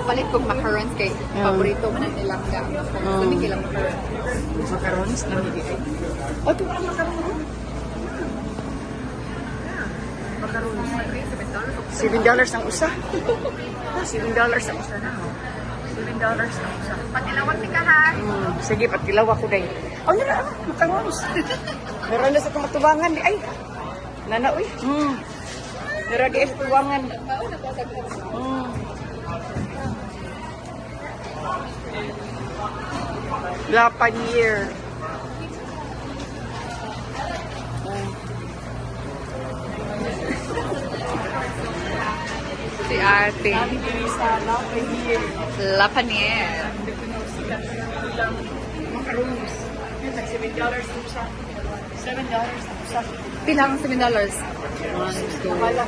Palit kong macarons kay paborito man ang nilangga. Dumi kilang macarons. Macarons na bigay. Oh, ito ang macarons. Macarons. $7 ang usa. $7 ang usa na. $7 ang usa. Patilawag ni ka ha. Sige, patilaw ako day. Oh, nara, macarons. Meron na sa tumatubangan. Ay, nanaoy. Nara di sa tubangan. La Panier. Si ate. Kami diri sa La Panier. La Panier. Macarons. $7 ang usa. $7 ang usa. Pilang $7. Wala.